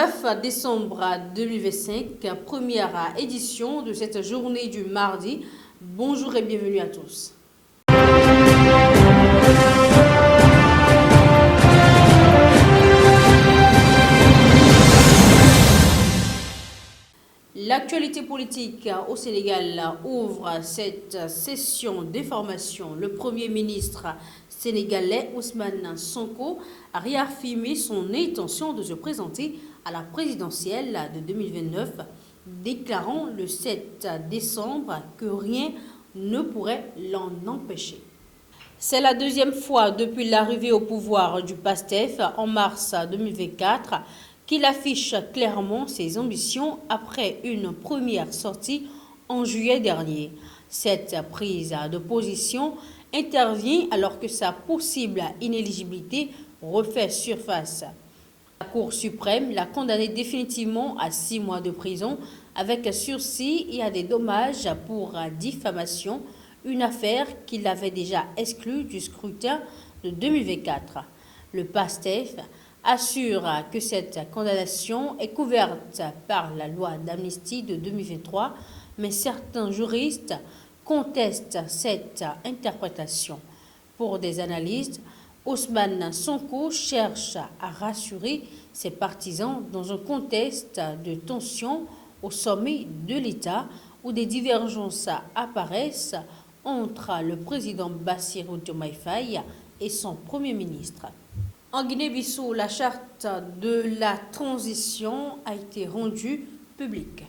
9 décembre 2025, première édition de cette journée du mardi. Bonjour et bienvenue à tous. L'actualité politique au Sénégal ouvre cette session d'information. Le Premier ministre sénégalais Ousmane Sonko a réaffirmé son intention de se présenter à la présidentielle de 2029, déclarant le 7 décembre que rien ne pourrait l'en empêcher. C'est la deuxième fois depuis l'arrivée au pouvoir du PASTEF en mars 2024 qu'il affiche clairement ses ambitions après une première sortie en juillet dernier. Cette prise de position intervient alors que sa possible inéligibilité refait surface. La Cour suprême l'a condamné définitivement à 6 mois de prison avec sursis et à des dommages pour diffamation, une affaire qu'il avait déjà exclue du scrutin de 2024. Le PASTEF assure que cette condamnation est couverte par la loi d'amnistie de 2023, mais certains juristes contestent cette interprétation. Pour des analystes, Ousmane Sonko cherche à rassurer ses partisans dans un contexte de tension au sommet de l'État où des divergences apparaissent entre le président Bassirou Diomaye Faye et son Premier ministre. En Guinée-Bissau, la charte de la transition a été rendue publique.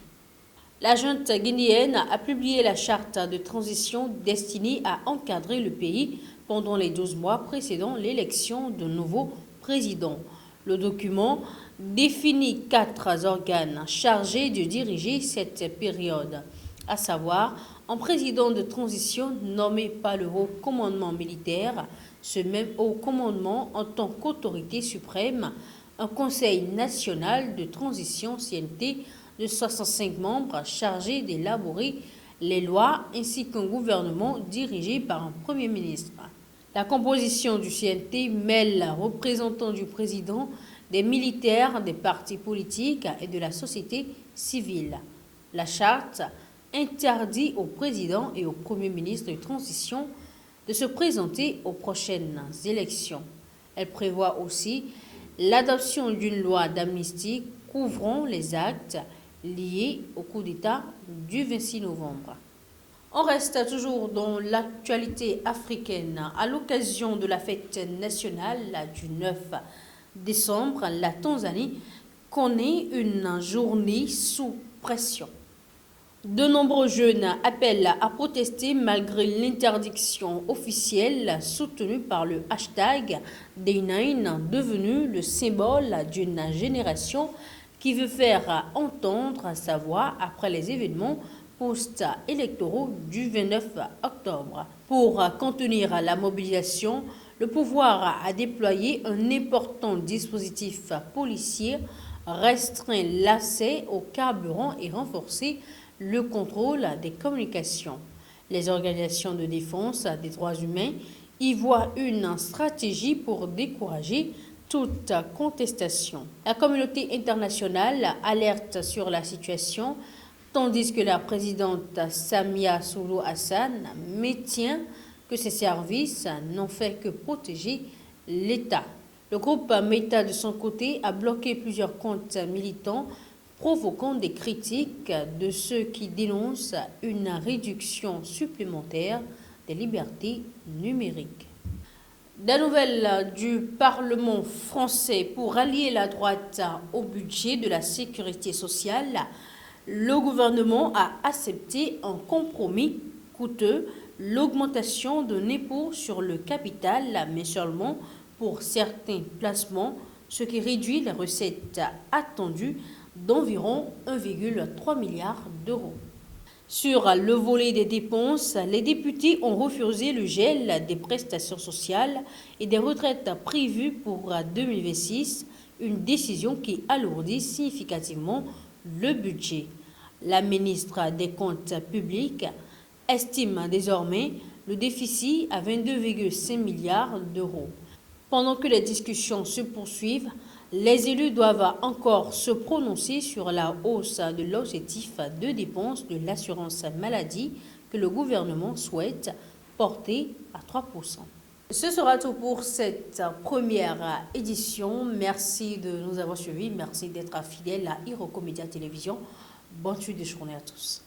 La junte guinéenne a publié la charte de transition destinée à encadrer le pays pendant les 12 mois précédant l'élection d'un nouveau président. Le document définit 4 organes chargés de diriger cette période, à savoir un président de transition nommé par le haut commandement militaire, ce même haut commandement en tant qu'autorité suprême, un conseil national de transition CNT de 65 membres chargé d'élaborer les lois ainsi qu'un gouvernement dirigé par un premier ministre. La composition du CNT mêle représentants du président, des militaires, des partis politiques et de la société civile. La charte interdit au président et au premier ministre de transition de se présenter aux prochaines élections. Elle prévoit aussi l'adoption d'une loi d'amnistie couvrant les actes liés au coup d'État du 26 novembre. On reste toujours dans l'actualité africaine. À l'occasion de la fête nationale du 9 décembre, la Tanzanie connaît une journée sous pression. De nombreux jeunes appellent à protester malgré l'interdiction officielle soutenue par le hashtag Day9, devenu le symbole d'une génération qui veut faire entendre sa voix après les événements post-électoraux du 29 octobre. Pour contenir la mobilisation, le pouvoir a déployé un important dispositif policier, restreint l'accès au carburant et renforcé le contrôle des communications. Les organisations de défense des droits humains y voient une stratégie pour décourager toute contestation. La communauté internationale alerte sur la situation, tandis que la présidente Samia Suluhu Hassan maintient que ses services n'ont fait que protéger l'État. Le groupe Meta, de son côté, a bloqué plusieurs comptes militants, provoquant des critiques de ceux qui dénoncent une réduction supplémentaire des libertés numériques. Des nouvelles du Parlement français pour allier la droite au budget de la sécurité sociale, le gouvernement a accepté un compromis coûteux, l'augmentation d'un impôt sur le capital, mais seulement pour certains placements, ce qui réduit les recettes attendues d'environ 1,3 milliard d'euros. Sur le volet des dépenses, les députés ont refusé le gel des prestations sociales et des retraites prévues pour 2026, une décision qui alourdit significativement le budget. La ministre des Comptes publics estime désormais le déficit à 22,5 milliards d'euros. Pendant que les discussions se poursuivent, Les élus doivent encore se prononcer sur la hausse de l'objectif de dépenses de l'assurance maladie que le gouvernement souhaite porter à 3%. Ce sera tout pour cette première édition. Merci de nous avoir suivis. Merci d'être fidèles à Iroko Média Télévision. Bonne suite de journée à tous.